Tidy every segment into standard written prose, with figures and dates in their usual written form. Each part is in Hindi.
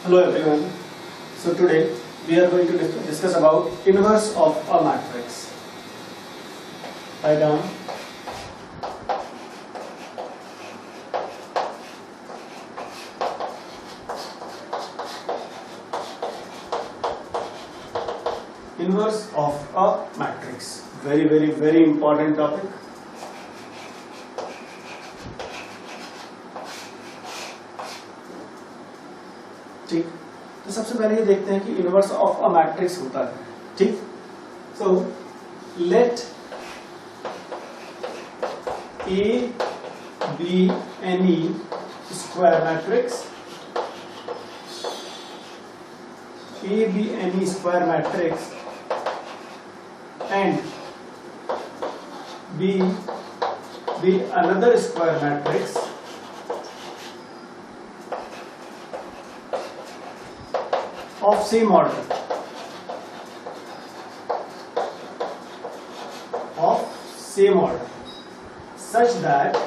Hello everyone. So today we are going to discuss about inverse of a matrix. Write down. Inverse of a matrix. Very important topic. ठीक, तो सबसे पहले ये देखते हैं कि इनवर्स ऑफ अ मैट्रिक्स होता है. ठीक, so let A B any square matrix, A B any square matrix and B be another square matrix of same order, such that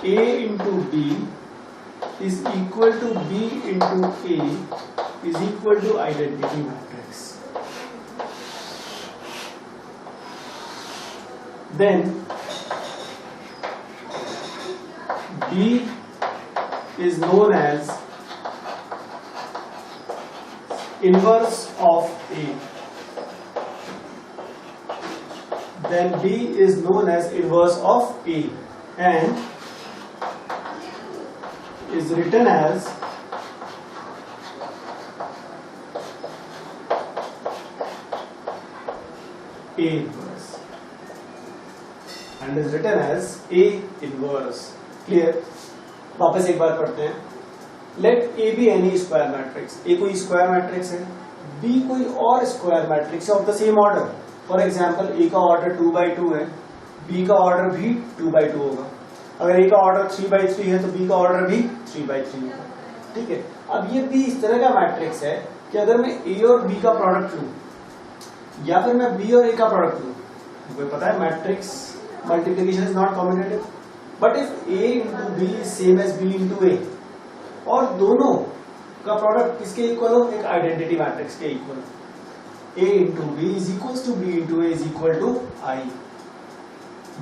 A into B is equal to B into A is equal to identity matrix. Then B is known as inverse of A. Then B is known as inverse of A and is written as A inverse and is written as A inverse. Clear. वापस एक बार पढ़ते हैं. Let A B any square matrix. A कोई स्क्वायर मैट्रिक्स है, बी कोई और स्क्वायर मैट्रिक्स है of the same order. For example A का ऑर्डर 2/2 है, बी का ऑर्डर भी 2/2 होगा. अगर ए का ऑर्डर 3/3 है तो बी का ऑर्डर भी 3/3 होगा. ठीक है. अब ये बी इस तरह का मैट्रिक्स है कि अगर मैं ए और बी का प्रोडक्ट लूं या फिर मैं बी और ए का प्रोडक्ट लूं, मुझे पता है matrix multiplication is not commutative. But if A into B is same as B into A और दोनों का प्रोडक्ट किसके इक्वल हो? एक आइडेंटिटी मैट्रिक्स के equal. A into B is equals to B into A is equal to I.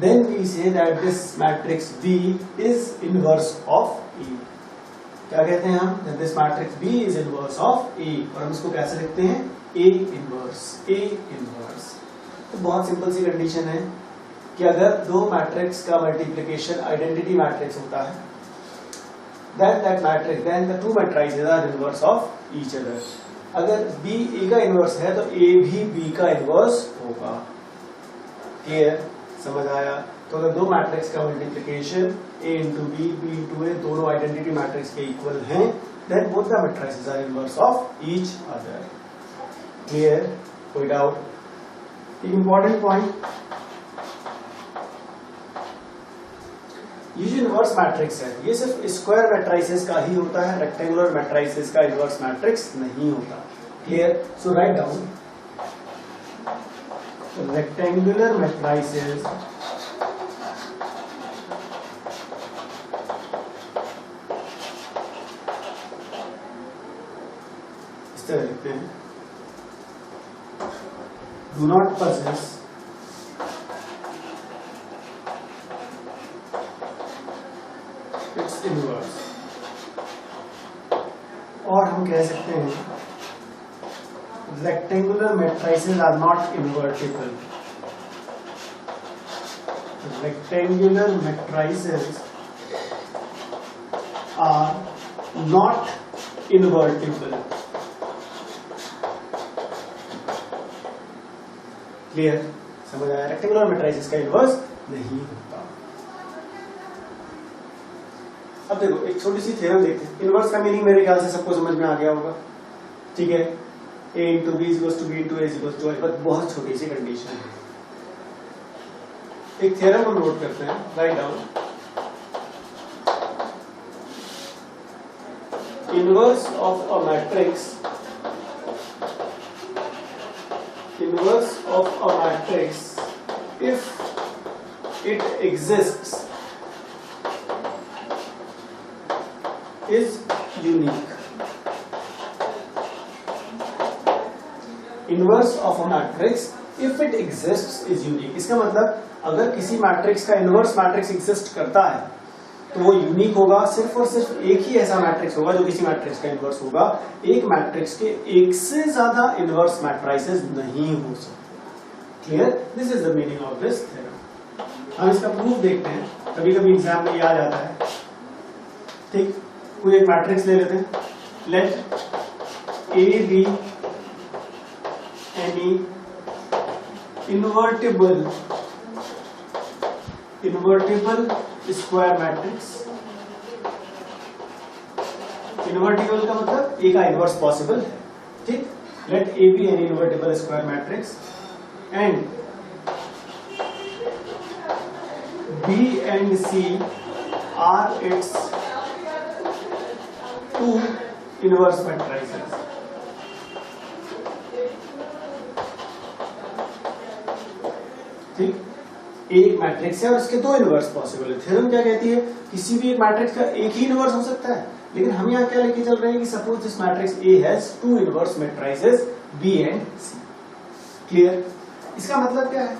Then we say that this matrix B is inverse of A. क्या कहते हैं हम? That this matrix B is inverse of A और हम इसको कैसे लिखते हैं? A inverse. A inverse. तो बहुत सिंपल सी कंडीशन है कि अगर दो मैट्रिक्स का मल्टीप्लिकेशन आइडेंटिटी मैट्रिक्स होता है, then the two matrices are inverse of each other. अगर B A का इनवर्स है तो A भी B का इनवर्स होगा. क्लियर? समझ आया? तो अगर दो मैट्रिक्स का multiplication A into B, B into A दोनों आइडेंटिटी मैट्रिक्स के इक्वल हैं, then both the matrices are inverse of each other. Clear? कोई डाउट? एक इंपॉर्टेंट पॉइंट, ये जो इनवर्स मैट्रिक्स है ये सिर्फ स्क्वायर मैट्रिसेस का ही होता है, रेक्टेंगुलर मैट्रिसेस का इनवर्स मैट्रिक्स नहीं होता. क्लियर? सो राइट डाउन रेक्टेंगुलर मैट्रिसेस इस तरह लिखते हैं. Do not possess its inverse. और हम कह सकते हैं rectangular matrices are not invertible. Rectangular matrices are not invertible. Clear? समझ आया? रेक्टेंगुलर मैट्रिसेस का इनवर्स नहीं होता. अब देखो एक छोटी सी थ्योरम देखते हैं. इनवर्स का मीनिंग मेरे ख्याल से सबको समझ में आ गया होगा. ठीक है. A into B is equals to B into A is equals to I. But बहुत छोटी सी कंडीशन है. एक थ्योरम हम नोट करते हैं. Write down inverse of a matrix, inverse of a matrix if it exists is unique. Inverse of a matrix if it exists is unique. इसका मतलब अगर किसी मैट्रिक्स का इनवर्स मैट्रिक्स एग्जिस्ट करता है तो वो यूनिक होगा. सिर्फ और सिर्फ एक ही ऐसा मैट्रिक्स होगा जो किसी मैट्रिक्स का इनवर्स होगा. एक मैट्रिक्स के एक से ज्यादा इनवर्स मैट्राइसेस नहीं हो सकते. Clear? This is the meaning of this theorem. हम इसका प्रूफ देखते हैं. कभी कभी एग्जाम में ये आ जाता है. ठीक, कोई एक मैट्रिक्स ले लेते हैं. Let A B any invertible square matrix. Invertible का मतलब ए का इनवर्स पॉसिबल है. ठीक, let A be an invertible square matrix and B and C are its two inverse matrices. ठीक, एक मैट्रिक्स है और इसके दो इनवर्स पॉसिबल है. थ्योरम क्या कहती है? किसी भी एक मैट्रिक्स का एक ही इनवर्स हो सकता है. लेकिन हम यहाँ क्या लेके चल रहे हैं कि suppose this matrix A has two inverse matrices B and C. Clear? इसका मतलब क्या है?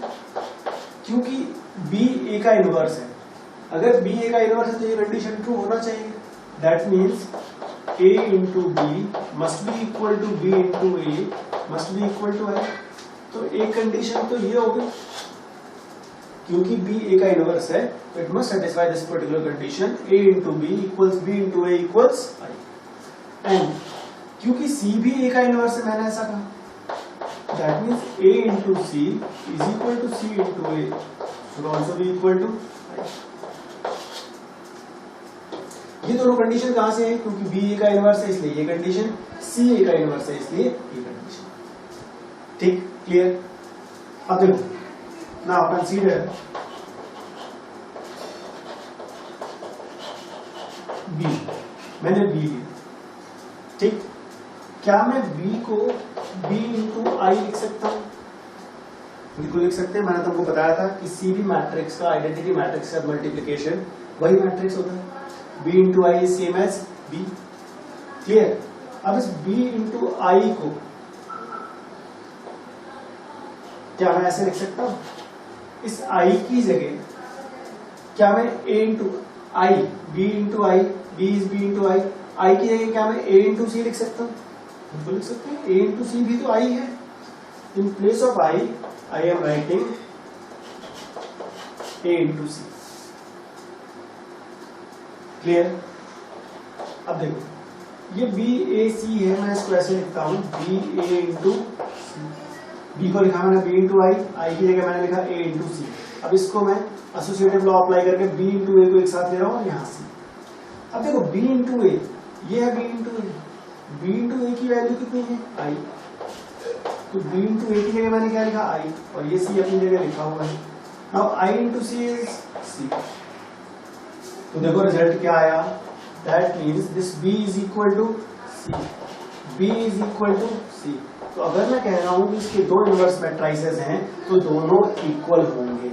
क्योंकि बी ए का इनवर्स है, अगर बी ए का इनवर्स है तो ये कंडीशन ट्रू होना चाहिए. That means A into B must be equal to B into A must be equal to I. तो एक कंडीशन तो ये होगी, क्योंकि b a का इनवर्स है तो it must satisfy this particular condition. a into B equals b into A equals i. And क्योंकि c भी a का इनवर्स है, मैंने ऐसा कहा, that means a into C is equal to c into A should also be equal to i. ये दोनों कंडीशन कहां से है? क्योंकि b a का इनवर्स है इसलिए ये कंडीशन, c a का इनवर्स है इसलिए ये कंडीशन. ठीक, क्लियर? अब देखो, now consider b. मैंने b लिया. ठीक, क्या मैं b को b इंटू आई लिख सकता हूं? बिल्कुल लिख सकते हैं. मैंने तुमको बताया था किसी भी मैट्रिक्स का आइडेंटिटी मैट्रिक्स का मल्टीप्लिकेशन वही मैट्रिक्स होता है. b into I is same as b. Clear? अब इस b इंटू आई को क्या मैं ऐसे लिख सकता हूं? इस i की जगह क्या मैं a into I, b into I, b is b into I, i की जगह क्या मैं a इंटू सी लिख सकता हूँ? बिल्कुल लिख सकते हैं. a इंटू सी भी तो i है. In place of I am writing a into C. Clear? अब देखो, ये b a c है, मैं इसको ऐसे लिखता हूँ b a into C. b को लिखा मैंने b इंटू आई की जगह मैंने लिखा a इंटू सी. अब इसको मैं एसोसिएटिव लॉ अप्लाई करके b इंटू ए को एक साथ ले रहा हूँ यहाँ से. अब देखो b इंटू ए, ये है b इंटू ए. b इंटू ए की वैल्यू कितनी है? i. तो b इंटू ए की जगह मैंने क्या लिखा? i, और ये c अपनी जगह लिखा हुआ है. Now i into C is c. तो देखो रिजल्ट क्या आया? That means this b is equal to c. b is equal to c. तो अगर मैं कह रहा हूं कि इसके दो इनवर्स मैट्रिसेस हैं तो दोनों इक्वल होंगे.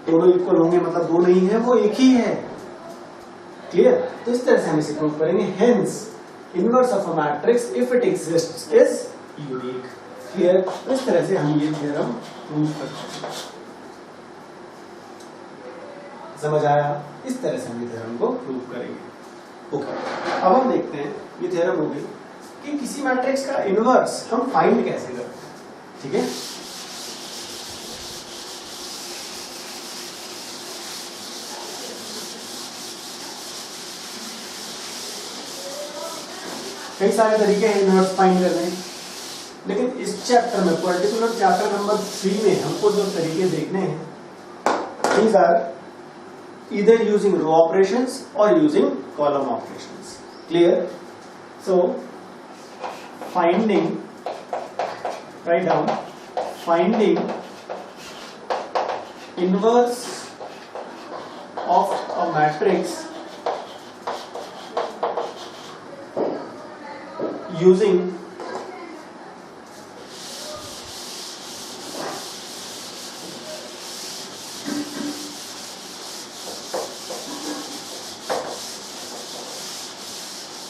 दोनों इक्वल होंगे मतलब दो नहीं है, वो एक ही है. क्लियर? तो इस तरह से हम इसे प्रूव करेंगे. Hence inverse of a matrix if it exists is unique. Clear? तो इस तरह से हम ये थ्योरम प्रूव करते हैं. समझ आया? इस तरह से हम ये थ्योरम को प्रूव करेंगे. ओके, अब हम देखते हैं ये थ्योरम हो गई कि किसी मैट्रिक्स का इनवर्स हम फाइंड कैसे करते हैं. ठीक है? कई सारे तरीके हैं इनवर्स फाइंड करने, लेकिन इस चैप्टर में पर्टिकुलर चैप्टर नंबर 3 में हमको जो तरीके देखने हैं, these are either using row operations or using column operations. Clear? So finding, write down, finding inverse of a matrix using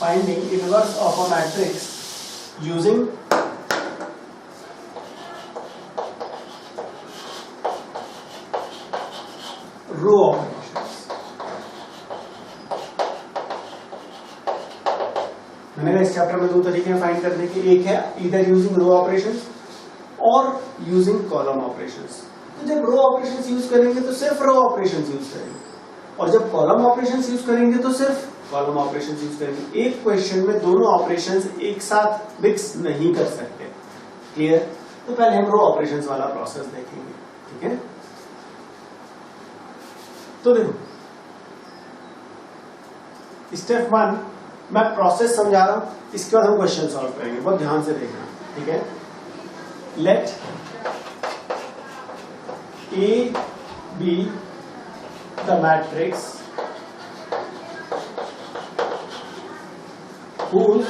finding inverse of a matrix using row operations. मैंने कहा इस चैप्टर में दो तरीके हैं फाइंड करने के, एक है इधर यूजिंग रो ऑपरेशंस और यूजिंग कॉलम ऑपरेशंस। तो जब रो ऑपरेशंस यूज करेंगे तो सिर्फ रो ऑपरेशंस यूज करेंगे, और जब कॉलम ऑपरेशंस यूज करेंगे तो सिर्फ कॉलम ऑपरेशंस यूज करेंगे। एक क्वेश्चन में दोनों ऑपरेशंस एक साथ मिक्स नहीं कर सकते। क्लियर? तो पहले हम रो ऑपरेशंस वाला प्रोसेस देखेंगे। ठीक है, तो देखो स्टेप 1 मैं प्रोसेस समझा रहा हूं, इसके बाद हम क्वेश्चन सॉल्व करेंगे, बहुत ध्यान से देखना। ठीक है, let A be the matrix whose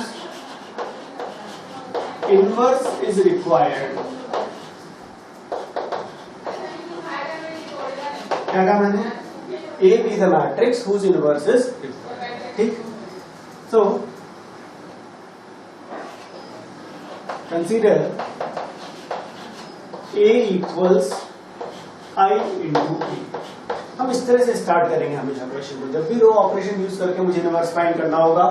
inverse is required। क्या कहा मैंने? A be the matrix whose inverse is required। ठीक, so consider A equals I into A। हम इस तरह से स्टार्ट करेंगे हमेशा क्वेश्चन को। जब भी रो ऑपरेशन यूज करके मुझे इनवर्स फाइंड करना होगा,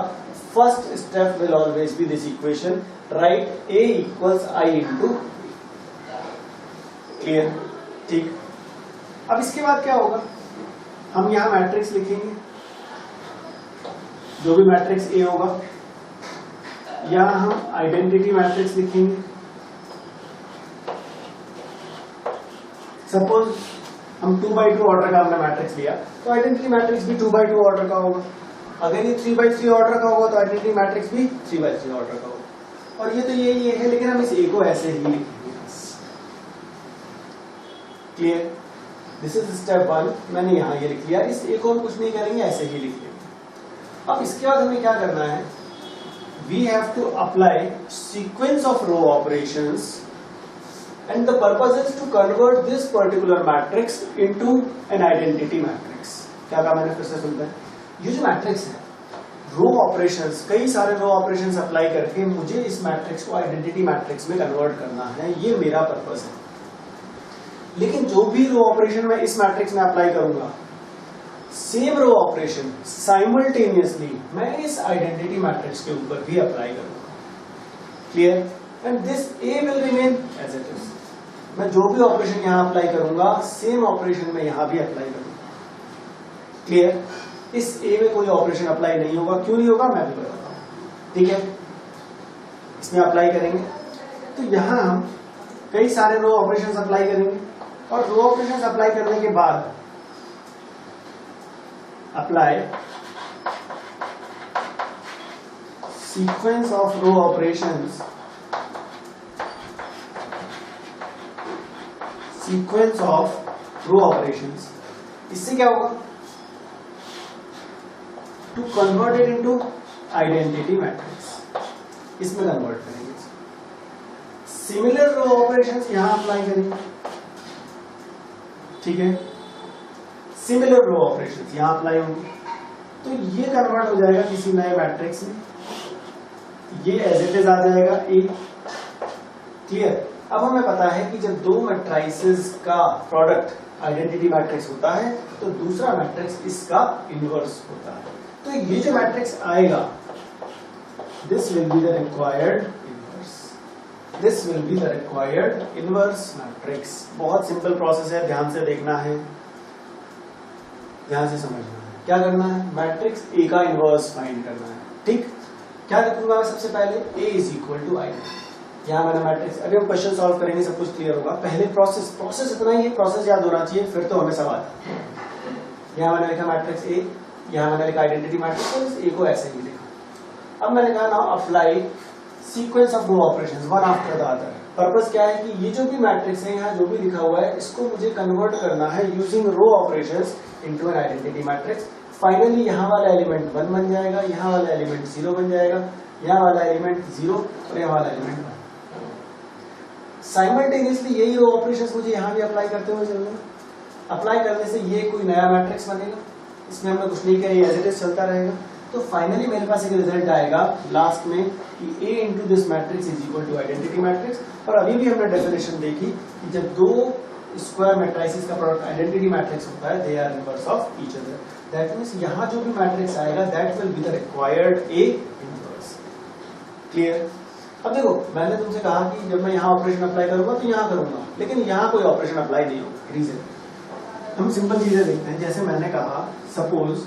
first step will always be this equation, write A equals I into B। Clear? ठीक, अब इसके बाद क्या होगा, हम यहां मैट्रिक्स लिखेंगे, जो भी मैट्रिक्स A होगा, या हम आइडेंटिटी मैट्रिक्स लिखेंगे। सपोज हम 2x2 ऑर्डर का हमने मैट्रिक्स लिया, तो आइडेंटिटी मैट्रिक्स भी 2x2 ऑर्डर का होगा। अगर ये 3x3 ऑर्डर का होगा तो आइडेंटिटी मैट्रिक्स भी 3x3 ऑर्डर का होगा। और ये तो ये है, लेकिन हम इस A को ऐसे ही लिखेंगे। क्लियर? This is step 1। मैंने यहां ये लिख लिया, इस A को हम कुछ नहीं करेंगे, ऐसे ही लिख लेंगे। अब इसके बाद हमें क्या करना है, we have to apply sequence of row operations and the purpose is to convert this particular matrix into an identity matrix। क्या कहा मैंने, फिर से सुनते हैं। ये जो मैट्रिक्स है, रो ऑपरेशंस, कई सारे रो ऑपरेशंस अप्लाई करके मुझे इस मैट्रिक्स को आइडेंटिटी मैट्रिक्स में कन्वर्ट करना है, ये मेरा पर्पस है। लेकिन जो भी रो ऑपरेशन मैं इस मैट्रिक्स में अप्लाई करूंगा, सेम रो ऑपरेशन साइमल्टेनियसली मैं इस आइडेंटिटी मैट्रिक्स के ऊपर भी अप्लाई करूंगा। Clear? And this A will remain as it is. मैं जो भी ऑपरेशन यहां अप्लाई करूंगा, सेम ऑपरेशन में यहां भी अप्लाई करूंगा। क्लियर? इस A में कोई ऑपरेशन अप्लाई नहीं होगा। क्यों नहीं होगा, मैं भी बताता हूं। ठीक है, इसमें अप्लाई करेंगे तो यहां हम कई सारे रो ऑपरेशंस अप्लाई करेंगे, और रो ऑपरेशंस अप्लाई करने के बाद apply sequence of row operations, sequence of row operations. इससे क्या होगा, to convert it into identity matrix, इसमें कन्वर्ट करेंगे। सिमिलर रो ऑपरेशंस यहां अप्लाई करेंगे। ठीक है, सिमिलर रो ऑपरेशंस यहां अप्लाई होंगे, तो ये कन्वर्ट हो जाएगा किसी नए मैट्रिक्स में, ये एज इट इज आ जाएगा A। क्लियर? अब हमें पता है कि जब दो मैट्रिसेस का प्रोडक्ट आइडेंटिटी मैट्रिक्स होता है, तो दूसरा मैट्रिक्स इसका इनवर्स होता है। तो ये जो मैट्रिक्स आएगा, this will be the required inverse, this will be the required inverse matrix. बहुत सिंपल प्रोसेस है, ध्यान से देखना है, ध्यान से समझना है। क्या करना है, मैट्रिक्स A का इनवर्स फाइंड करना है। ठीक, क्या लिखूंगा मैं सबसे पहले, A is equal to I। यहाँ मैंने मैट्रिक्स, अभी हम क्वेश्चन सॉल्व करेंगे, सब कुछ क्लियर होगा। पहले प्रोसेस इतना ही है, प्रोसेस याद होना चाहिए, फिर तो हमें सवाल। यहाँ मैंने लिखा मैट्रिक्स A, यहाँ मैंने लिखा आइडेंटिटी मैट्रिक्स, और इस A को ऐसे ही लिखा। अब मैंने कहा now apply sequence of row operations one after the other. Purpose क्या है कि ये जो भी मैट्रिक्स है, यहाँ जो भी लिखा हुआ है, इसको मुझे कन्वर्ट करना है using row operations into an identity matrix. Finally यहाँ वाला एलिमेंट 1 बन जाएगा, यहाँ वाला एलिमेंट 0 बन जाएगा, यहाँ वाला एलिमेंट 0 और यहाँ वाला एलिमेंट 1। साइमल्टेनियसली यही रो ऑपरेशंस मुझे यहाँ भी अप्लाई करते हुए चलना। अप्लाई करने से ये कोई नया मैट्रिक्स बनेगा, इसमें हमने कुछ नहीं किया, एज इट इज चलता रहेगा। तो फाइनली मेरे पास एक रिजल्ट आएगा लास्ट में कि A into this matrix is equal to identity matrix. और अभी भी हमने डेफिनेशन देखी कि जब दो स्क्वायर मैट्रिसेस का प्रोडक्ट आइडेंटिटी मैट्रिक्स होता है, they are inverse of each other. That means यहाँ जो भी मैट्रिक्स आएगा that will be the required A inverse. Clear? अब देखो, मैंने तुमसे कहा कि जब मैं यहाँ ऑपरेशन अप्लाई करूंगा तो यहाँ करूंगा, लेकिन यहाँ कोई ऑपरेशन अप्लाई नहीं होगा। रीजन, हम सिंपल चीजें देखते हैं। जैसे मैंने कहा, suppose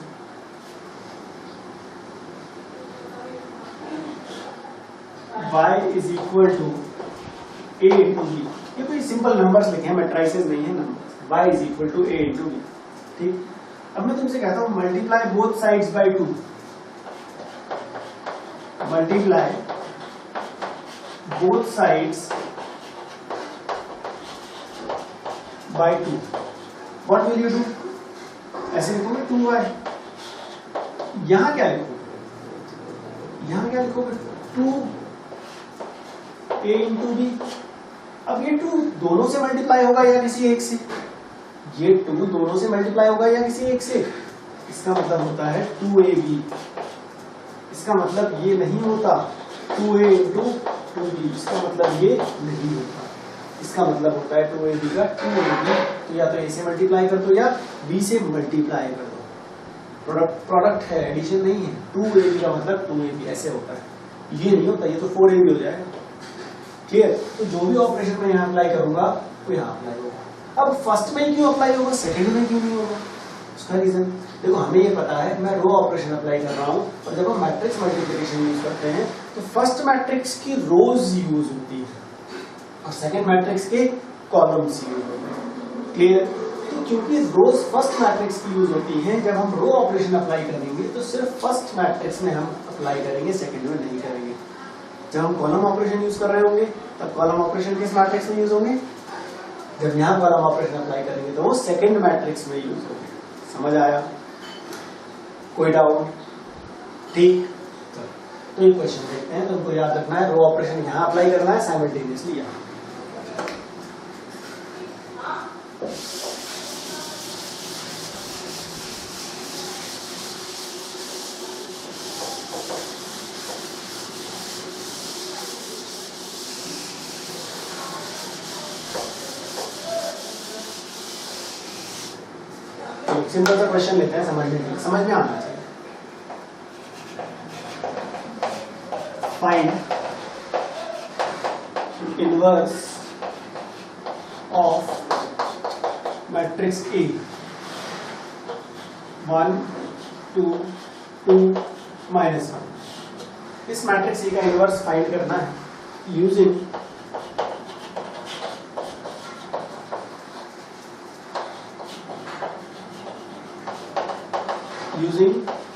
y is equal to a into B. ये कोई सिंपल नंबर्स लिखे हैं, मैट्रिसेस नहीं है numbers. y is equal to a into B. ठीक, अब मैं तुमसे कहता हूं multiply both sides by 2। Multiply both sides by 2। What will you do? ऐसे लिखोगे 2y। यहां क्या लिखोगे? यहां क्या लिखोगे? 2a into B. अब ये 2 दोनों से मल्टीप्लाई होगा या किसी एक से? ये 2 दोनों से मल्टीप्लाई होगा या किसी एक से? इसका मतलब होता है 2ab। इसका मतलब ये नहीं होता 2a इंटू 2b। इसका मतलब ये नहीं होता। इसका मतलब होता है 2ab का 2ab। तो या तो a से मल्टीप्लाई कर दो या b से मल्टीप्लाई कर दो। प्रोडक्ट है, एडिशन नहीं है। 2ab का मतलब 2ab ऐसे होता है। ये नहीं होता, ये तो 4ab हो जाएगा। क्लियर? तो जो भी ऑपरेशन मैं यहाँ अप्लाई करूंगा वो यहाँ अप्लाई होगा। अब फर्स्ट में क्यों अप्लाई होगा, सेकंड में क्यों नहीं होगा? उसका रीजन देखो, हमें ये पता है मैं रो ऑपरेशन अप्लाई कर रहा हूँ, और जब हम मैट्रिक्स मल्टीप्लिकेशन यूज करते हैं तो फर्स्ट मैट्रिक्स की रोज यूज होती है और सेकंड मैट्रिक्स के कॉलम्स यूज होते हैं। क्लियर? तो क्योंकि रोज फर्स्ट मैट्रिक्स की यूज होती है, जब हम रो ऑपरेशन अप्लाई करेंगे तो सिर्फ फर्स्ट मैट्रिक्स में हम अप्लाई करेंगे, सेकंड में नहीं करेंगे। जब हम कॉलम ऑपरेशन यूज कर रहे होंगे तब कॉलम ऑपरेशन किस मैट्रिक्स में यूज होंगे? जब यहाँ कॉलम ऑपरेशन अप्लाई करेंगे तो वो सेकंड मैट्रिक्स में यूज होंगे। समझ आया? कोई डाउट? ठीक, तो ये क्वेश्चन देखते हैं। तुमको याद रखना है रो ऑपरेशन यहाँ अप्लाई करना है, साइमल्टेनियसली यहाँ। सिंपल सा क्वेश्चन लेते हैं, समझ में आना चाहिए। Find inverse of matrix A 1 2 2 -1। इस मैट्रिक्स A का इनवर्स फाइंड करना है यूजिंग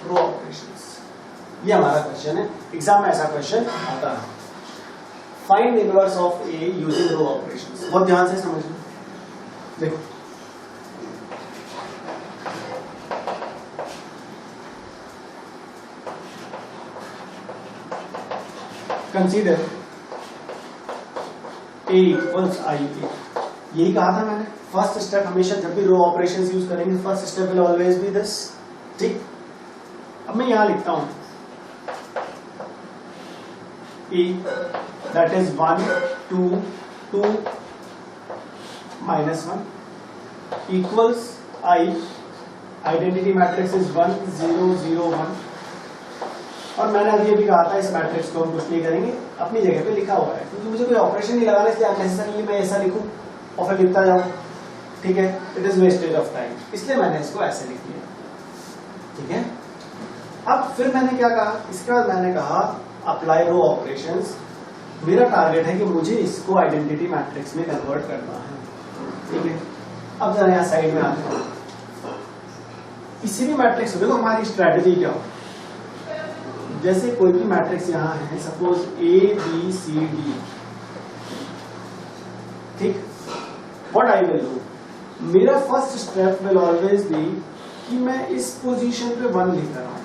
रो ऑपरेशंस। ये हमारा क्वेश्चन है, एग्जाम में ऐसा क्वेश्चन आता है। Find inverse of A using row operations. बहुत ध्यान से समझ लो। देखो, consider A equals I A। यही कहा था मैंने, फर्स्ट स्टेप हमेशा जब भी रो ऑपरेशंस यूज करेंगे first step will always be this. ठीक, अब मैं यहां लिखता हूं E that is 1 2 2 -1 equals I, identity matrix is 1 0 0 1। और मैंने अभी भी कहा था इस मैट्रिक्स को हम कुछ नहीं करेंगे, अपनी जगह पे लिखा हुआ है, क्योंकि मुझे कोई ऑपरेशन नहीं लगाना, इसलिए अननेसेसरली मैं ऐसा लिखूं और फिर लिखता जाऊं। ठीक है, it is wastage of time, इसलिए मैंने इसको ऐसे लिख लिया। ठीक है, अब फिर मैंने क्या कहा, इसके बाद मैंने कहा अप्लाई रो ऑपरेशंस। मेरा टारगेट है कि मुझे इसको आइडेंटिटी मैट्रिक्स में कन्वर्ट करना है। ठीक है, अब जरा यहाँ साइड में आते हैं। किसी भी मैट्रिक्स हो, देखो हमारी स्ट्रेटजी क्या हो, जैसे कोई भी मैट्रिक्स यहाँ है, suppose A B C D। ठीक, व्हाट आई विल डू, मेरा first step will always be कि मैं इस पोजीशन पे 1 लिख रहा हूं,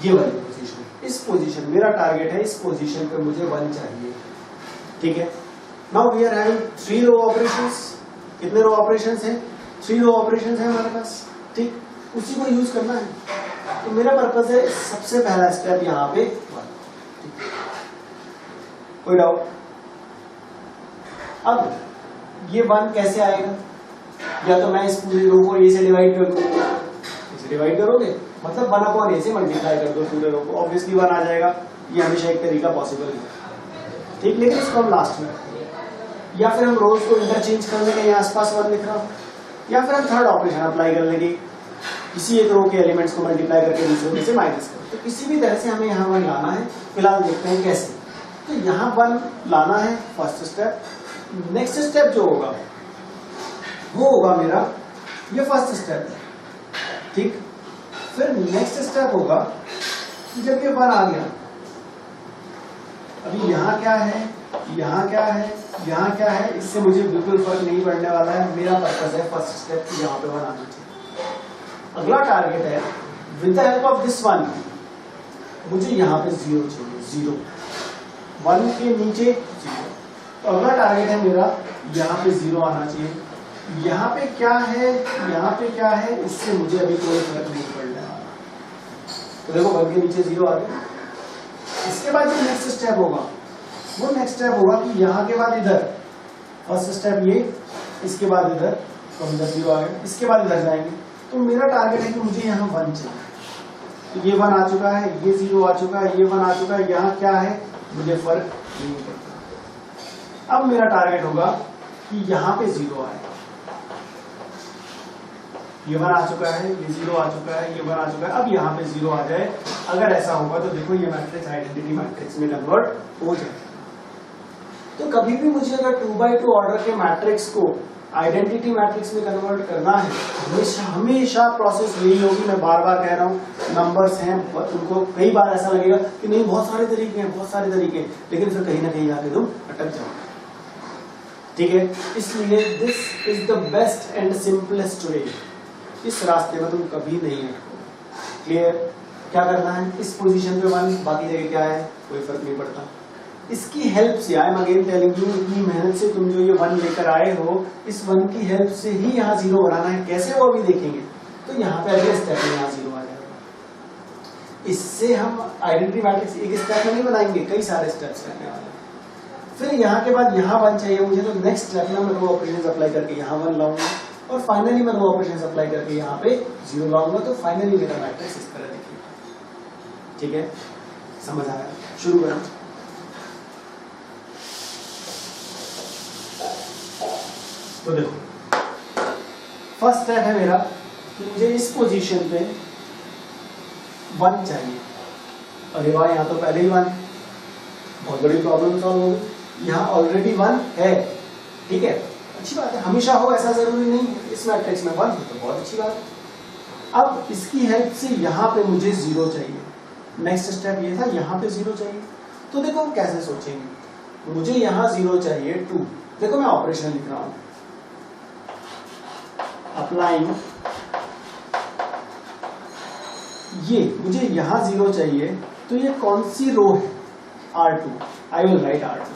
ये वाली पोजीशन, इस पोजीशन मेरा टारगेट है, इस पोजीशन पे मुझे 1 चाहिए। ठीक है, now we are having 3 row operations. कितने रो ऑपरेशंस हैं? 3 रो ऑपरेशंस हैं हमारे पास। ठीक, उसी को यूज करना है। तो मेरा पर्पस है सबसे पहला स्टेप यहाँ पे 1। कोई डाउट? अब ये 1 कैसे आएगा? या तो मैं इस पूरी रो को ए से डिवाइड कर दूं, इसे डिवाइड करोगे मतलब 1/a से मल्टीप्लाई कर दो पूरे रो को, ऑब्वियसली 1 आ जाएगा। ये हमेशा एक तरीका पॉसिबल है, ठीक। लेकिन इसको हम लास्ट में, या फिर हम रोज को इंटरचेंज कर लेंगे, यहाँ आसपास 1 लिख रहा हूँ, या फिर हम थर्ड ऑपरेशन अप्लाई कर लेंगे, किसी एक रो के एलिमेंट्स को मल्टीप्लाई करके दूसरे में से माइनस कर। तो किसी भी तरह से हमें यहाँ 1 लाना है। फिलहाल देखते हैं कैसे। तो यहाँ 1 लाना है फर्स्ट स्टेप। नेक्स्ट स्टेप जो होगा वो होगा मेरा ये फर्स्ट स्टेप है, ठीक। फिर नेक्स्ट स्टेप होगा जब ये 1 आ गया, अभी यहाँ क्या है, यहाँ क्या है, यहाँ क्या है, इससे मुझे बिल्कुल फर्क नहीं पड़ने वाला है। मेरा पर्पस है फर्स्ट स्टेप यहाँ पे 1 आना चाहिए। अगला टारगेट है with the help of this 1 मुझे यहाँ पे 0 चाहिए, 0, 1 के नीचे 0। तो अगला टारगेट है मेरा यहाँ पे 0 आना चाहिए। यहाँ पे क्या है, यहाँ पे क्या है, इससे मुझे अभी कोई फर्क नहीं पड़ने वाला। तो देखो 1 के नीचे 0 आ गया। इसके बाद जो नेक्स्ट स्टेप होगा वो नेक्स्ट स्टेप होगा कि यहाँ के बाद इधर, फर्स्ट स्टेप ये, इसके बाद इधर, तो इधर 0 आ गया, इसके बाद इधर जाएंगे। तो मेरा टारगेट है कि मुझे यहाँ 1 चाहिए। तो ये 1 आ चुका है, ये 0 आ चुका है, ये 1 आ चुका है, यहाँ क्या है मुझे फर्क नहीं पड़ता। अब मेरा टारगेट होगा कि यहाँ पे 0 आए, ये 1 आ चुका है, ये 0 आ चुका है, ये 1 आ चुका है, अब यहाँ पे 0 आ जाए। अगर ऐसा होगा तो देखो ये मैट्रिक्स आइडेंटिटी मैट्रिक्स में कन्वर्ट हो जाए। तो कभी भी मुझे अगर 2x2 ऑर्डर के मैट्रिक्स को आइडेंटिटी मैट्रिक्स में कन्वर्ट करना है, हमेशा हमेशा प्रोसेस यही होगी। मैं बार बार कह रहा हूँ, नंबर्स हैं, तुमको कई बार ऐसा लगेगा कि नहीं बहुत सारे तरीके हैं, बहुत सारे तरीके हैं, लेकिन फिर कहीं ना कहीं आके तुम अटक जाओ, ठीक है। इसलिए this is the best and simplest way. इस रास्ते में तुम कभी नहीं अटको। क्लियर? क्या करना है, इस पोजीशन पे 1, बाकी जगह क्या है कोई फर्क नहीं पड़ता। इसकी हेल्प से, I am again telling you, इतनी मेहनत से तुम जो ये 1 लेकर आए हो, इस 1 की हेल्प से ही यहाँ 0 बनाना है। कैसे वो अभी देखेंगे। तो यहाँ पे अगले स्टेप में यहाँ 0 आ जाएगा। इससे हम आइडेंटिटी मैट्रिक्स एक स्टेप में नहीं बनाएंगे, कई सारे स्टेप्स करने वाले। फिर यहाँ के बाद यहाँ 1 चाहिए मुझे, तो नेक्स्ट स्टेप में मैं रो ऑपरेशंस अप्लाई करके यहाँ 1 लाऊंगा, और फाइनली मैं रो ऑपरेशंस अप्लाई करके यहाँ पे 0 लाऊंगा। तो फाइनली मेरा मैट्रिक्स इस तरह दिखेगा, ठीक है। समझ आया? शुरू करें। तो देखो फर्स्ट स्टेप है मेरा कि मुझे इस पोजीशन पे 1 चाहिए। अरे वाह, यहाँ तो पहले ही 1, बहुत बड़ी प्रॉब्लम सॉल्व हो गई। यहाँ ऑलरेडी 1 है, ठीक है, अच्छी बात है। हमेशा हो ऐसा जरूरी नहीं, इस मैट्रिक्स में 1 हो तो बहुत अच्छी बात है। अब इसकी हेल्प से यहाँ पे मुझे 0 चाहिए। नेक्स्ट स्टेप ये था, यहाँ पे 0 चाहिए। तो देखो हम कैसे सोचेंगे, मुझे यहाँ 0 चाहिए 2। देखो मैं ऑपरेशन लिख रहा हूं, अप्लाइंग, ये मुझे यहाँ 0 चाहिए, तो ये कौन सी रो है, R2, I will right R2,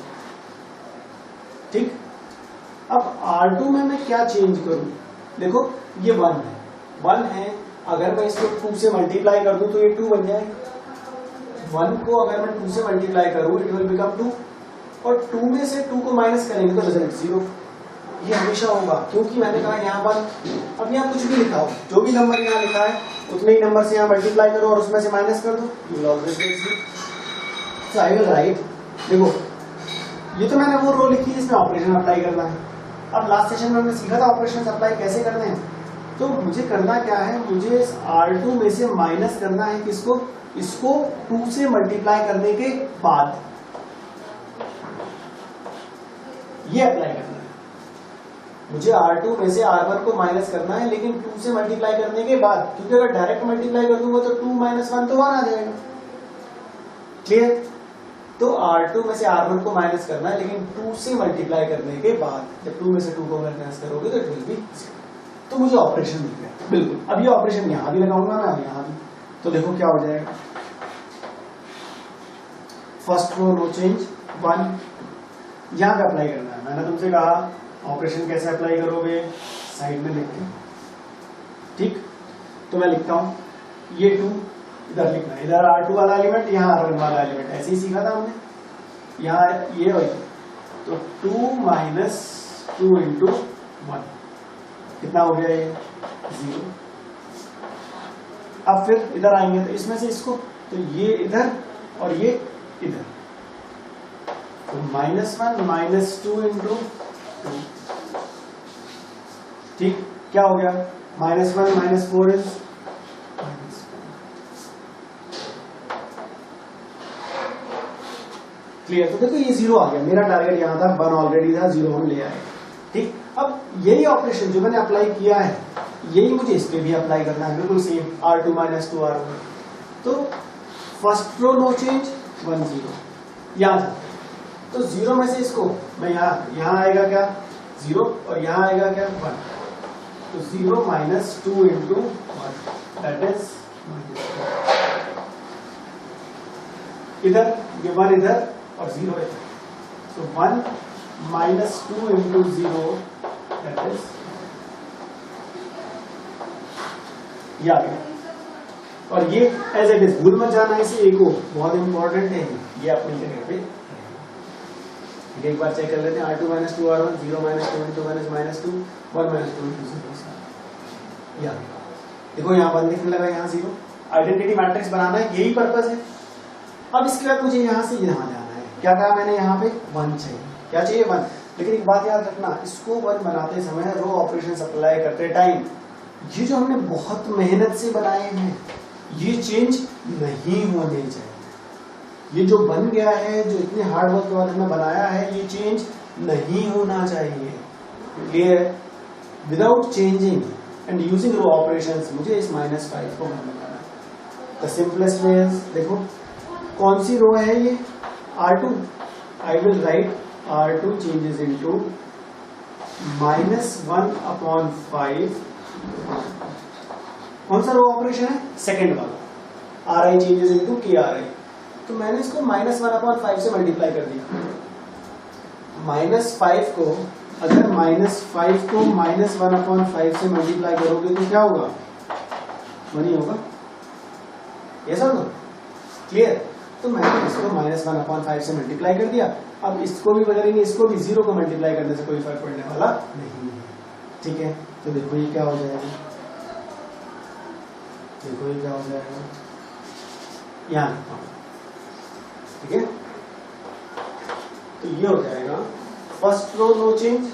ठीक। अब R2 में मैं क्या चेंज करूं, देखो ये 1 है, 1 है, अगर मैं इसको 2 से मल्टीप्लाई कर दूं तो ये 2 बन जाएगा। 1 को अगर मैं 2 से मल्टीप्लाई करूं इट विल बिकम 2, और 2 में से 2 को माइनस करेंगे तो रिजल्ट 0। ये हमेशा होगा, क्योंकि मैंने कहा यहाँ 1, अब यहाँ कुछ भी लिखा हो, जो भी नंबर यहाँ लिखा है उतने ही नंबर से यहाँ मल्टीप्लाई करो और उसमें से माइनस कर दो, you will always get 0। So I will right, देखो ये तो मैंने वो रो लिखी है जिसमें ऑपरेशन अप्लाई करना है। अब लास्ट सेशन में हमने सीखा था ऑपरेशन अप्लाई कैसे करने हैं। तो मुझे करना क्या है, मुझे इस R2 में से माइनस करना है किसको, इसको 2 से मल्टीप्लाई करने के बाद ये अप्लाई करना है। मुझे R2 में से R1 को माइनस करना है, लेकिन 2 से मल्टीप्लाई करने के बाद, क्योंकि अगर डायरेक्ट मल्टीप्लाई कर दूंगा तो 2 - 1 तो 1 आ जाएगा। क्लियर? तो R2 में से R1 को माइनस करना है, लेकिन 2 से मल्टीप्लाई करने के बाद, जब 2 में से 2 को माइनस करोगे तो इट विल बी 0। तो मुझे ऑपरेशन मिल गया, बिल्कुल। अब ये ऑपरेशन यहां भी लगाऊंगा मैं, अब यहां भी, तो देखो क्या हो जाएगा। फर्स्ट रो नो चेंज 1, यहां पे अप्लाई करना है। मैंने तुमसे कहा ऑपरेशन कैसे अप्लाई करोगे, साइड में लिख के, ठीक। तो मैं लिखता हूं ये 2 इधर लिखना है, इधर R2 वाला एलिमेंट, यहाँ R1 वाला एलिमेंट, ऐसे ही सीखा था हमने। यहाँ ये और तो 2 माइनस 2 इंटू 1 कितना हो गया ये 0। अब फिर इधर आएंगे तो इसमें से इसको, तो ये इधर और ये इधर, तो -1 माइनस 2 इंटू 2, ठीक, क्या हो गया -1 माइनस 4 इज क्लियर। तो देखो ये 0 आ गया, मेरा टारगेट यहाँ था 1 ऑलरेडी था, 0 हम ले आए, ठीक। अब यही ऑपरेशन जो मैंने अप्लाई किया है यही मुझे इस पे भी अप्लाई करना है, बिल्कुल सेम, R2 माइनस 2 R1। तो फर्स्ट रो नो चेंज 1 0 याद है, तो 0 में से इसको मैं यहाँ आएगा क्या 0 और यहाँ आएगा क्या 1, तो 0 माइनस 2 इंटू 1 दैट इज इधर ये 1 इधर और 0 इधर, तो 1 माइनस 2 इंटू 0 दैट इज ये आ गया। और ये एज इट इज, भूल मत जाना इसे, एक को बहुत इंपॉर्टेंट है ये अपनी जगह पे। एक बार चेक कर लेते हैं, R2 minus 2 R1, 0 minus 2 into 1 is minus 2, 1 minus 2 into 0 या देखो यहाँ 1 लिखने लगा, यहाँ 0। आइडेंटिटी मैट्रिक्स बनाना है, यही पर्पस है। अब इसके बाद मुझे यहाँ से यहाँ जाना है, क्या कहा मैंने, यहाँ पे 1 चाहिए, क्या चाहिए 1। लेकिन एक बात याद रखना, इसको 1 बनाते समय रो ऑपरेशन अप्लाई करते टाइम ये जो हमने बहुत मेहनत से बनाए हैं ये चेंज नहीं होने चाहिए। ये जो बन गया है, जो इतने हार्ड वर्क के बाद हमने बनाया है, ये चेंज नहीं होना चाहिए। Clear? Without changing and using row operations मुझे इस -5 को बनाना है। द सिंपलेस्ट वे इज, देखो कौन सी रो है ये, R2, I will right R2 changes into -1/5। कौन सा रो ऑपरेशन है, सेकंड वाला, RI चेंजेस इनटू KRI। तो मैंने इसको -1/5 से मल्टीप्लाई कर दिया। -5 को अगर -5 को -1/5 से मल्टीप्लाई करोगे तो क्या होगा, 1 ही होगा, ऐसा होगा। क्लियर? तो मैंने इसको -1/5 से मल्टीप्लाई कर दिया। अब इसको भी करेंगे, इसको भी 0 को मल्टीप्लाई करने से कोई फर्क पड़ने वाला नहीं है। ठीक है, तो देखो ये क्या हो जाएगा, देखो ये क्या हो जाएगा, यहाँ लिखता हूं। ठीक है, तो ये हो जाएगा first row no change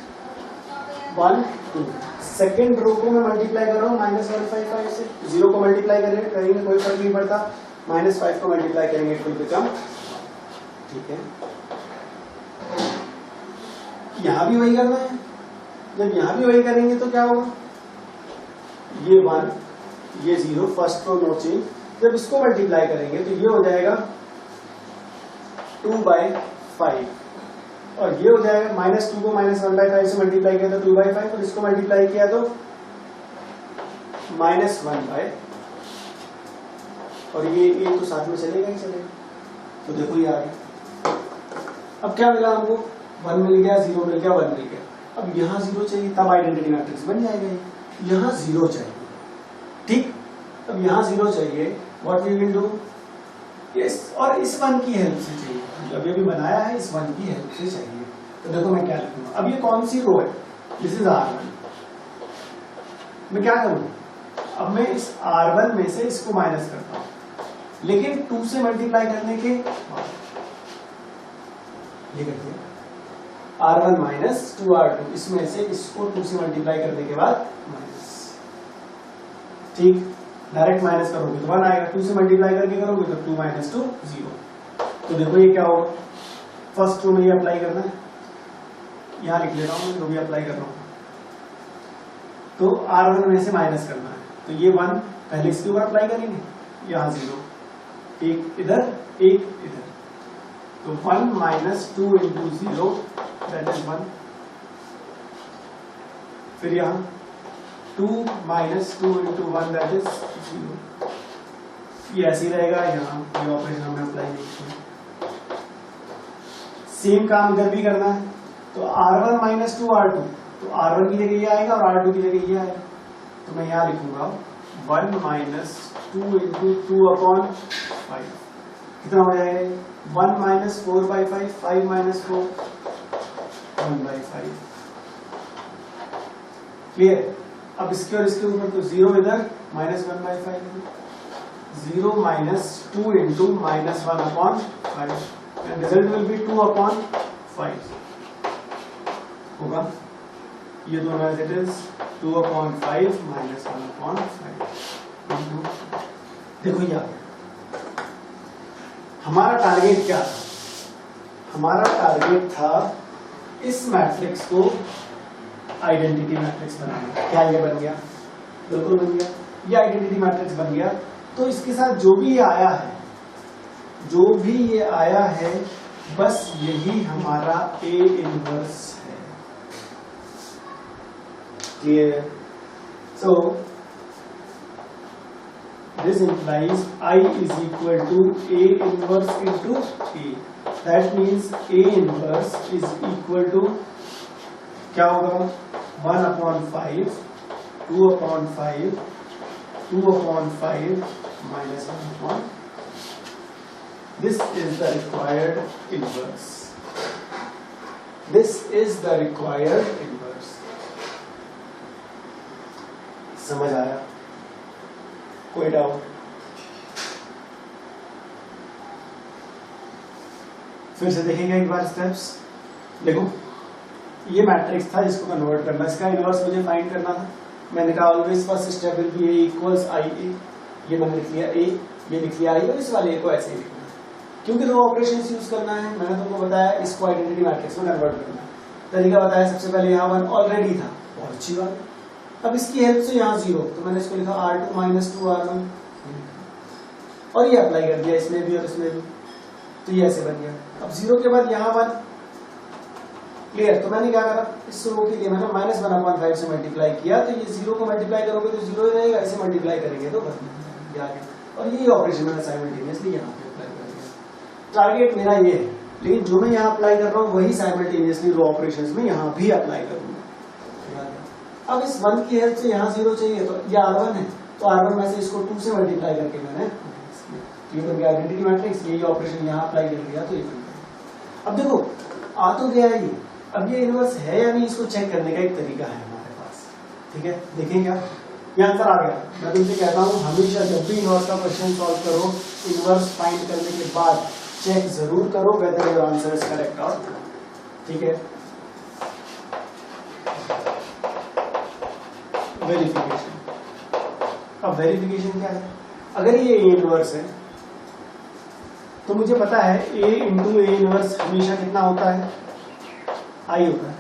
1 2, second row को मैं मल्टीप्लाई कर रहा हूँ -1/5 से, 0 को मल्टीप्लाई करेंगे कोई फर्क नहीं पड़ता, -5 को मल्टीप्लाई करेंगे इट विल बिकम। ठीक है, यहां भी वही करना है। जब यहां भी वही करेंगे तो क्या होगा, ये 1 ये 0, फर्स्ट रो नो चेंज। जब इसको मल्टीप्लाई करेंगे तो ये हो जाएगा 2/5 और ये हो जाएगा -2 को -1/5 से मल्टीप्लाई किया तो 2/5 और इसको मल्टीप्लाई किया तो -1/, और ये तो साथ में चलेगा ही चलेगा। तो देखो ये आ गया। अब क्या मिला हमको, 1 मिल गया, 0 मिल गया, 1 मिल गया। अब यहाँ 0 चाहिए, तब आइडेंटिटी मैट्रिक्स बन जाएगा। यहाँ 0 चाहिए, ठीक। अब यहाँ 0 चाहिए, व्हाट वी विल डू, और इस 1 की हेल्प से चाहिए, मतलब ये भी बनाया है, इस 1 की हेल्प से चाहिए। तो देखो मैं क्या लिखूंगा, अब ये कौन सी रो है, दिस इज R1। मैं क्या करूँ, अब मैं इस R1 में से इसको माइनस करता हूँ, लेकिन 2 से मल्टीप्लाई करने के बाद ये कर दिया R1 माइनस 2R2, इसमें से इसको 2 से मल्टीप्लाई करने के बाद माइनस। ठीक, डायरेक्ट माइनस करोगे तो 1 आएगा, 2 से मल्टीप्लाई करके करोगे तो 2 - 2 0। तो देखो ये क्या होगा, फर्स्ट रो में ये अप्लाई करना है, यहां लिख ले रहा हूं, जो भी अप्लाई कर रहा हूं। तो R1 में से माइनस करना है, तो ये 1 पहले इसके ऊपर अप्लाई करेंगे, यहाँ 0, एक इधर एक इधर, तो 1 - 2 इंटू 0 दैट इज 1। फिर यहाँ 2 - 2 इंटू 1 दैट इज 0। ये ऐसे ही रहेगा, यहाँ ये ऑपरेशन हमें अप्लाई नहीं किया। सेम काम इधर भी करना है, तो R1 - 2R2, तो R1 की जगह ये आएगा और R2 की जगह ये आएगा। तो मैं यहाँ लिखूंगा 1 माइनस 2 इंटू 2/5 कितना हो जाएगा? 1 माइनस 4/5, 5 माइनस 4, 1/5। क्लियर? अब इसके और इसके ऊपर तो 0 इधर, minus 1/5, 0 minus 2 into minus 1/5 and result will be 2/5 होगा। ये दोनों एज इट इज 2/5 माइनस 1/5। देखो ये हमारा टारगेट क्या था? हमारा टारगेट था इस मैट्रिक्स को आइडेंटिटी मैट्रिक्स बनाना। क्या ये बन गया? बिल्कुल बन गया। ये आइडेंटिटी मैट्रिक्स बन गया। तो इसके साथ जो भी ये आया है, जो भी ये आया है, बस यही हमारा A इनवर्स है। Clear? So this implies I is equal to A inverse into A. That means A inverse is equal to क्या होगा? 1/5, 2/5, 2/5 minus 1/5. This is the required inverse. This is the required inverse. समझ आया? कोई डाउट? फिर से देखेंगे एक बार स्टेप्स। देखो ये मैट्रिक्स था जिसको कन्वर्ट करना, इसका इनवर्स मुझे फाइंड करना था। मैंने कहा always first step will be A equals IA। ये मैंने लिख लिया A, ये लिख लिया I, और इस वाले A को ऐसे ही लिखना है क्योंकि दो ऑपरेशंस यूज करना है। मैंने तुमको बताया इसको आइडेंटिटी मैट्रिक्स में कन्वर्ट करना है। तरीका बताया, सबसे पहले यहाँ 1 ऑलरेडी था, बहुत अच्छी बात। अब इसकी हेल्प से यहाँ 0, तो मैंने इसको लिखा R2 माइनस 2R1 और ये अप्लाई कर दिया इसमें भी और इसमें भी, तो ये ऐसे बन गया। अब 0 के बाद यहाँ 1। क्लियर? तो मैंने क्या करा, इस रो के लिए मैंने माइनस 1/5 से मल्टीप्लाई किया, तो ये 0 को मल्टीप्लाई करोगे तो 0 ही रहेगा, ऐसे मल्टीप्लाई करेंगे तो बस ये आ गया। और यही ऑपरेशन मैंने साइमल्टेनियसली यहाँ पे अप्लाई कर दिया। टारगेट मेरा ये है, लेकिन जो मैं यहाँ अप्लाई कर रहा हूँ वही साइमल्टेनियसली रो ऑपरेशंस में यहाँ भी अप्लाई करूंगा। अब इस 1 की हेल्प से यहाँ 0 चाहिए, तो ये R1 है, तो R1 में से इसको 2 से मल्टीप्लाई करके मैंने ये बन गया आइडेंटिटी मैट्रिक्स। यही ऑपरेशन यहाँ अप्लाई कर दिया तो ये बन गया। अब देखो आ तो गया ये, अब ये इनवर्स है या नहीं इसको चेक करने का एक तरीका है हमारे पास। ठीक है, देखें क्या ये आंसर आ गया। मैं तुमसे कहता हूँ हमेशा जब भी इनवर्स का क्वेश्चन सॉल्व करो, इनवर्स फाइंड करने के बाद चेक जरूर करो whether your answer is correct और नॉट। ठीक है, वेरिफिकेशन। अब वेरिफिकेशन क्या है? अगर ये A इनवर्स है तो मुझे पता है A इंटू A इनवर्स हमेशा कितना होता है? I होता है।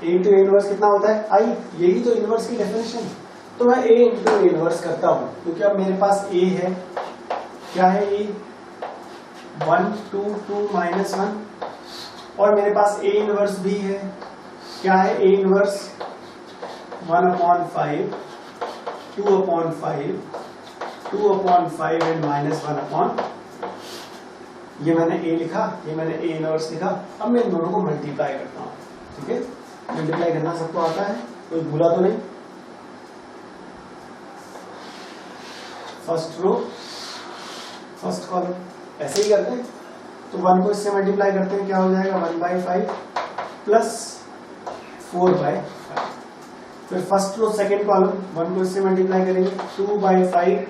A इंटू A इनवर्स कितना होता है? I। यही तो इनवर्स की डेफिनेशन है। तो मैं A इंटू A इनवर्स करता हूं क्योंकि अब मेरे पास A है। क्या है A? 1 2 2 माइनस 1, और मेरे पास A इनवर्स भी है। क्या है A इनवर्स? 1/5, 2/5, 2/5 एंड माइनस 1/, ये मैंने A लिखा, ये मैंने A इनवर्स लिखा। अब मैं इन दोनों को मल्टीप्लाई करता हूँ। ठीक है, मल्टीप्लाई करना सबको आता है, कोई भूला तो नहीं? फर्स्ट रो फर्स्ट कॉलम ऐसे ही करते हैं। तो 1 को इससे मल्टीप्लाई करते हैं, क्या हो जाएगा? 1/5 प्लस 4/5। फिर फर्स्ट रो सेकेंड कॉलम 1 को इससे मल्टीप्लाई करेंगे, 2/5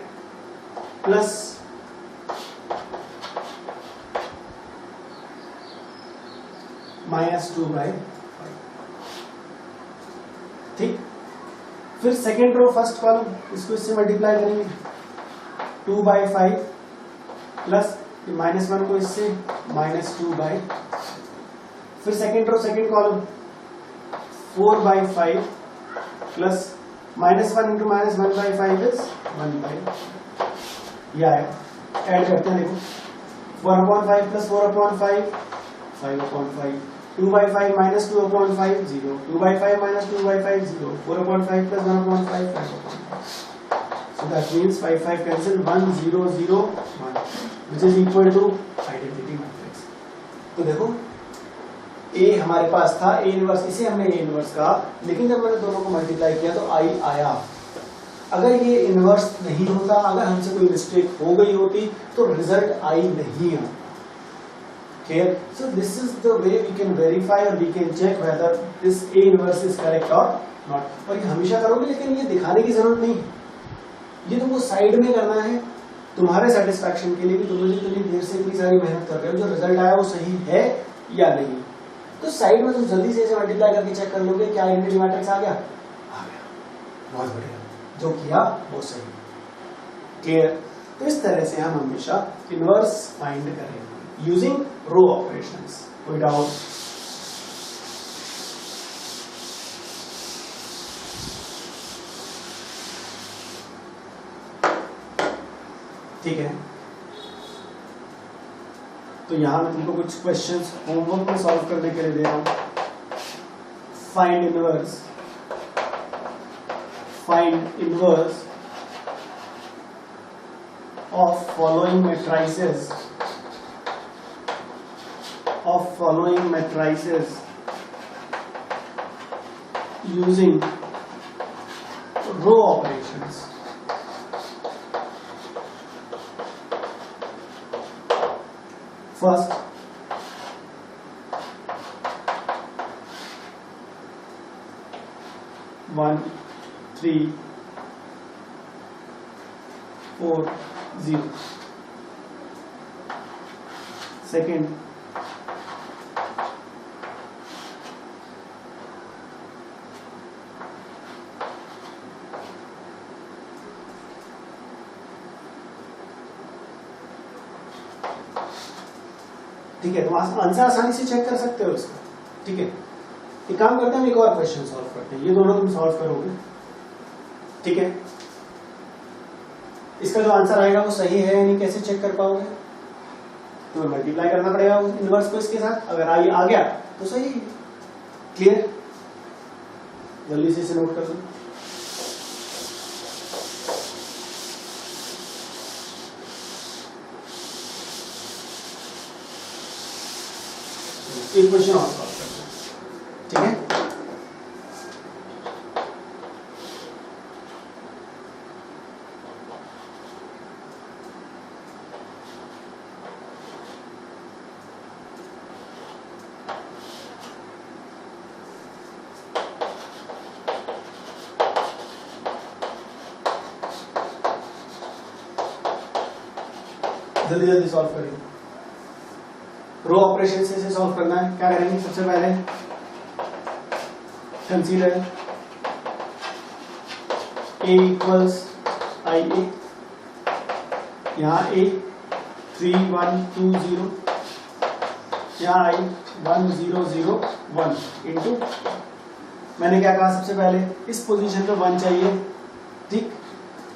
प्लस माइनस 2/5। ठीक, फिर सेकेंड रो फर्स्ट कॉलम इसको इससे मल्टीप्लाई करेंगे, 2/5 प्लस माइनस 1 को इससे माइनस 2/, फिर second row second column 4/5 plus minus 1 into minus 1/5 is 1/, यह आएगा। ऐड करते हैं, देखो 1/5 plus 4/5 5/5, 2/5 minus 2/5 0, 2/5 minus 2/5 0, 4/5 plus 1/5 5/5। So that means 5 cancel, 1 0 0 1, which is equal to identity matrix। तो देखो A हमारे पास था A इनवर्स, इसे हमने A इनवर्स कहा, लेकिन जब मैंने दोनों को मल्टीप्लाई किया तो I आया। अगर ये इनवर्स नहीं होता, अगर हमसे कोई मिस्टेक हो गई होती तो रिजल्ट आई नहीं आता। Clear? So this is the way we can verify or we can check whether this A inverse is correct or not. और ये हमेशा करोगे, लेकिन ये दिखाने की जरूरत नहीं है। ये तुमको साइड में करना है तुम्हारे सेटिस्फैक्शन के लिए कि तुम मुझे इतनी देर से इतनी सारी मेहनत कर रहे हो, जो रिजल्ट आया वो सही है या नहीं। तो साइड में तुम जल्दी से इसे मल्टीप्लाई करके चेक कर लोगे क्या आइडेंटिटी मैट्रिक्स आ गया, बहुत बढ़िया, जो किया वो सही। क्लियर? तो इस तरह से हम हमेशा इनवर्स फाइंड करेंगे यूजिंग रो ऑपरेशंस। कोई डाउट? ठीक है, तो यहां मैं तुमको कुछ क्वेश्चंस होमवर्क में सॉल्व करने के लिए दे रहा हूं। Find inverse of following matrices using row operations. First, one, 3, 4, 0. Second, ठीक है, तो आंसर आसानी से चेक कर सकते हो इसका। ठीक है, एक काम करते हैं, हम एक और क्वेश्चन सॉल्व करते हैं, ये दोनों तुम सॉल्व करोगे। ठीक है, इसका जो आंसर आएगा वो सही है या नहीं कैसे चेक कर पाओगे? तुम्हें मल्टीप्लाई करना पड़ेगा इनवर्स को इसके साथ, अगर आई आ गया तो सही। क्लियर? जल्दी से इसे नोट कर लो। एक क्वेश्चन और सॉल्व करते हैं। ठीक है, जल्दी जल्दी सॉल्व करेंगे। रो ऑपरेशन से सॉल्व करना है। क्या करेंगे? सबसे पहले कंसीडर A इक्वल्स आई ए, यहाँ A 3 1 2 0, यहाँ आई 1 0 0 1 इंटू, मैंने क्या कहा सबसे पहले इस पोजीशन पे 1 चाहिए। ठीक,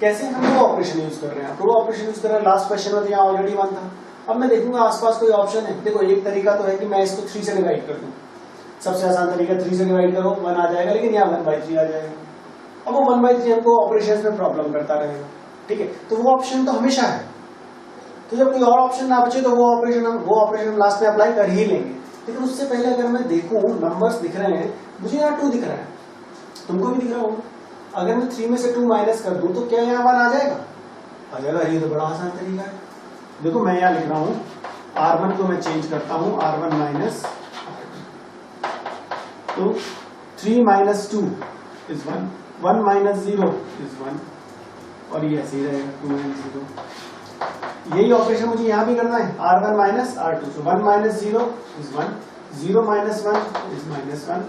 कैसे? हम रो ऑपरेशन यूज कर रहे हैं, रो ऑपरेशन यूज कर रहे हैं। लास्ट क्वेश्चन में तो यहाँ ऑलरेडी 1 था। अब मैं देखूंगा आसपास कोई ऑप्शन है। देखो, एक तरीका तो है कि मैं इसको 3 से डिवाइड कर दूं, सबसे आसान तरीका 3 से डिवाइड करो 1 आ जाएगा, लेकिन यहाँ 1/3 आ जाएगा। अब वो 1/3 हमको ऑपरेशंस में प्रॉब्लम करता रहेगा। ठीक है, तो वो ऑप्शन तो हमेशा है। तो जब कोई और ऑप्शन ना बचे तो वो ऑपरेशन हम लास्ट में अप्लाई कर ही लेंगे। लेकिन उससे पहले अगर मैं देखूं, नंबर्स दिख रहे हैं मुझे, यहाँ 2 दिख रहा है, तुमको भी दिख रहा होगा। अगर मैं 3 में से 2 माइनस कर दूं तो क्या यहाँ 1 आ जाएगा? आ जाएगा। ये तो बड़ा आसान तरीका है। देखो, मैं यहाँ लिख रहा हूँ R1 को मैं चेंज करता हूँ R1 माइनस R2, तो 3 माइनस 2 इज 1, 1 माइनस 0 इज 1, और ये ऐसे ही रहेगा 2 माइनस 0। यही ऑपरेशन मुझे यहाँ भी करना है, R1 minus R2, so 1 minus 0 is 1, 0 minus 1 is minus 1,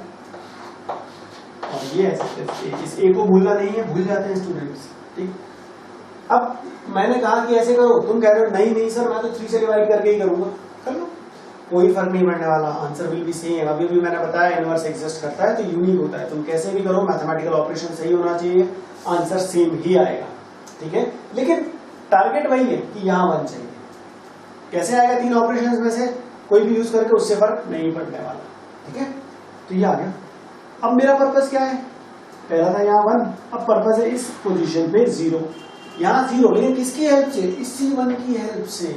और ये ऐसे इस ए को भूलना नहीं है, भूल जाते हैं स्टूडेंट्स। ठीक, अब मैंने कहा कि ऐसे करो, तुम कह रहे हो नहीं सर मैं तो 3 से डिवाइड करके ही करूंगा, कर लो, कोई फर्क नहीं पड़ने वाला, आंसर विल बी सेम। अभी भी मैंने बताया इनवर्स एग्जिस्ट करता है तो यूनिक होता है, तुम कैसे भी करो मैथमेटिकल ऑपरेशन सही होना चाहिए, आंसर सेम ही आएगा। ठीक है, लेकिन टारगेट वही है कि यहाँ 1 चाहिए। कैसे आएगा? 3 ऑपरेशन में से कोई भी यूज करके, उससे फर्क नहीं पड़ने वाला। ठीक है, तो ये आ गया। अब मेरा पर्पस क्या है? पहला था यहाँ 1, अब पर्पस है इस पोजीशन पे 0, यहाँ 0, लेकिन किसकी हेल्प से? इसी 1 की हेल्प से।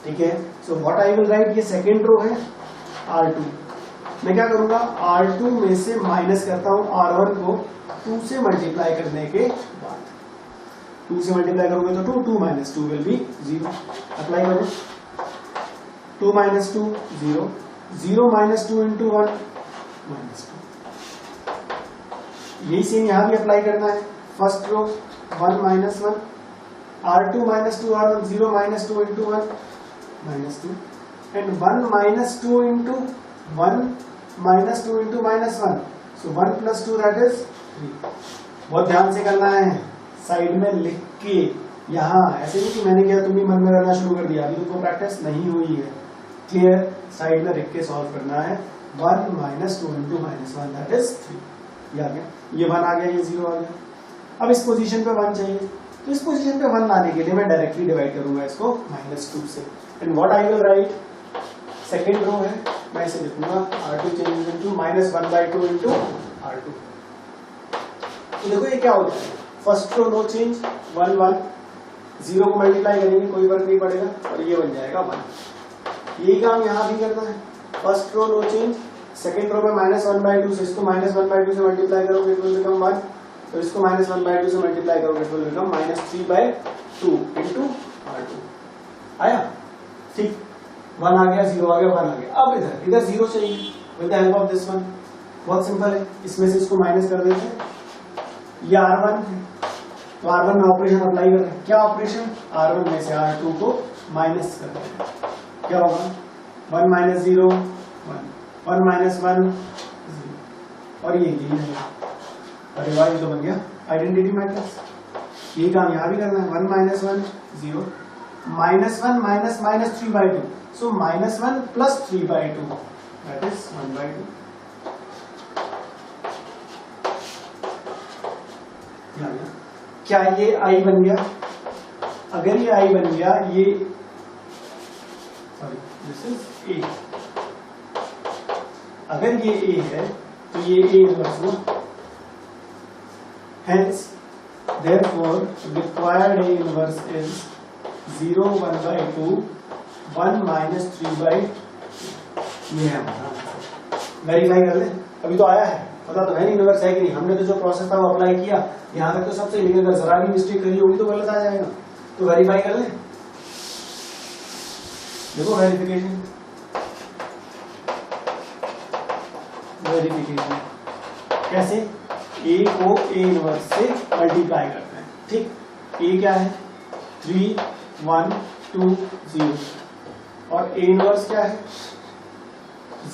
ठीक है, so what I will right, ये सेकेंड रो है R2, मैं क्या करूंगा R2 में से माइनस करता हूं R1 को 2 से मल्टीप्लाई करने के बाद। 2 से मल्टीप्लाई करोगे तो 2, 2 माइनस 2 विल बी 0. अप्लाई करो. 2 माइनस 2 0, 0 माइनस 2 इंटू 1 माइनस 2. यही सेम यहाँ भी अप्लाई करना है. First row 1 minus 1, R2 minus 2 R1, 0 minus 2 into 1 minus 2, and 1 minus 2 into 1 minus 2 into minus 1, so 1 plus 2 that is 3. बहुत ध्यान से करना है, साइड में लिख के. यहाँ ऐसे नहीं कि मैंने किया तुम भी मन में करना शुरू कर दिया, अभी तुमको प्रैक्टिस नहीं हुई है. क्लियर? साइड में लिख के सॉल्व करना है. 1 minus 2 into minus 1 that is 3. ये आ गया, ये 1 आ गया, ये 0 आ गया. अब इस पोजीशन पे 1 चाहिए, तो इस पोजीशन पे 1 लाने के लिए मैं डायरेक्टली डिवाइड करूंगा इसको -2 से. And what I will write, second row है, मैं इसे लिखूंगा R2 changes into -1/2 into R2. तो देखो ये क्या होता है, फर्स्ट रो नो चेंज, 1 1, 0 को मल्टीप्लाई करेंगे कोई फर्क नहीं पड़ेगा, और ये बन जाएगा 1. यही काम यहाँ भी करना है. First row no change, second row में -1/2 से इसको -1/2 से मल्टीप्लाई करोगे इट विल बिकम 1, तो इसको -1/2 से मल्टीप्लाई करोगे it will become -3/2 into R2. आया? ठीक, 1 आ गया, 0 आ गया, 1 आ गया. अब इधर 0 चाहिए with the help of this one. बहुत सिंपल है, इसमें से इसको माइनस कर देते हैं. ये R1 है, तो R1 में ऑपरेशन अप्लाई कर रहे हैं. क्या ऑपरेशन? R1 में से R2 को माइनस कर रहे हैं. क्या होगा? 1 माइनस 0 1, 1 माइनस 1 0, और ये है. अरे वाह, ये तो बन गया आइडेंटिटी मैट्रिक्स. ये काम यहाँ भी करना है. 1 minus 1 0, -1 minus minus 3/2, so -1 plus 3/2 that is 1/2. क्या ये I बन गया? अगर ये I बन गया, ये सॉरी दिस इज A. अगर ये A है तो ये A इनवर्स हुआ. Hence, therefore, required A inverse is 0 1/2 1 minus 3/2. ये है. वेरीफाई कर ले. अभी तो आया है, पता तो है नहीं इनवर्स है कि नहीं. हमने तो जो प्रोसेस था वो अप्लाई किया, यहाँ तक तो सब सही, लेकिन अगर जरा भी मिस्टेक करी होगी तो गलत आ जाएगा. तो वेरीफाई कर ले. देखो वेरिफिकेशन कैसे, A को A इनवर्स से मल्टीप्लाई करते हैं. ठीक, A क्या है? 3 1 2 0, और A इनवर्स क्या है?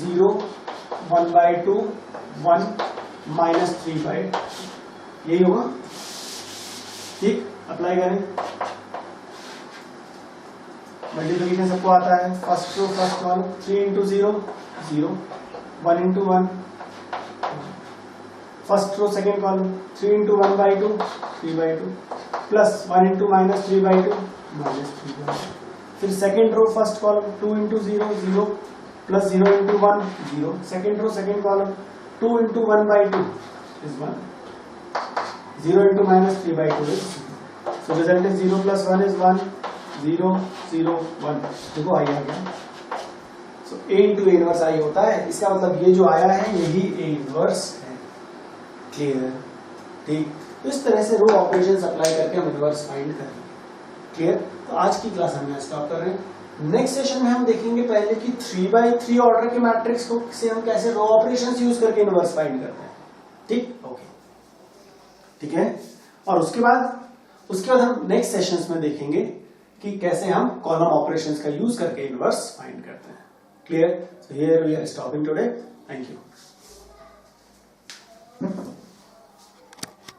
0 1/2 1 माइनस 3/2. यही होगा. ठीक, अप्लाई करें. मल्टीप्लिकेशन सबको आता है. First row first one, 3 into 0 0, 1 into 1. First row second column 3 into 1/2 3/2, plus 1 into minus 3/2 minus 3/2. फिर second row first column 2 into 0 0, plus 0 into 1 0. Second row second column 2 into 1/2 is 1, 0 into minus 3/2 is 0. So result is 0 plus 1 is 1, 0 0 1. देखो आई आ गया. So A into A inverse आई होता है. इसका मतलब ये जो आया है यही A इनवर्स है. क्लियर? ठीक, तो इस तरह से रो ऑपरेशंस अप्लाई करके हम इनवर्स फाइंड करेंगे. क्लियर? तो आज की क्लास हम यहाँ स्टॉप कर रहे हैं. नेक्स्ट सेशन में हम देखेंगे पहले कि 3x3 ऑर्डर के मैट्रिक्स को से हम कैसे रो ऑपरेशंस यूज करके इनवर्स फाइंड करते हैं. ठीक, ओके, ठीक है. और उसके बाद हम नेक्स्ट सेशंस में देखेंगे कि कैसे हम कॉलम ऑपरेशंस का यूज करके इनवर्स फाइंड करते हैं. Clear? So here we are stopping today. Thank you.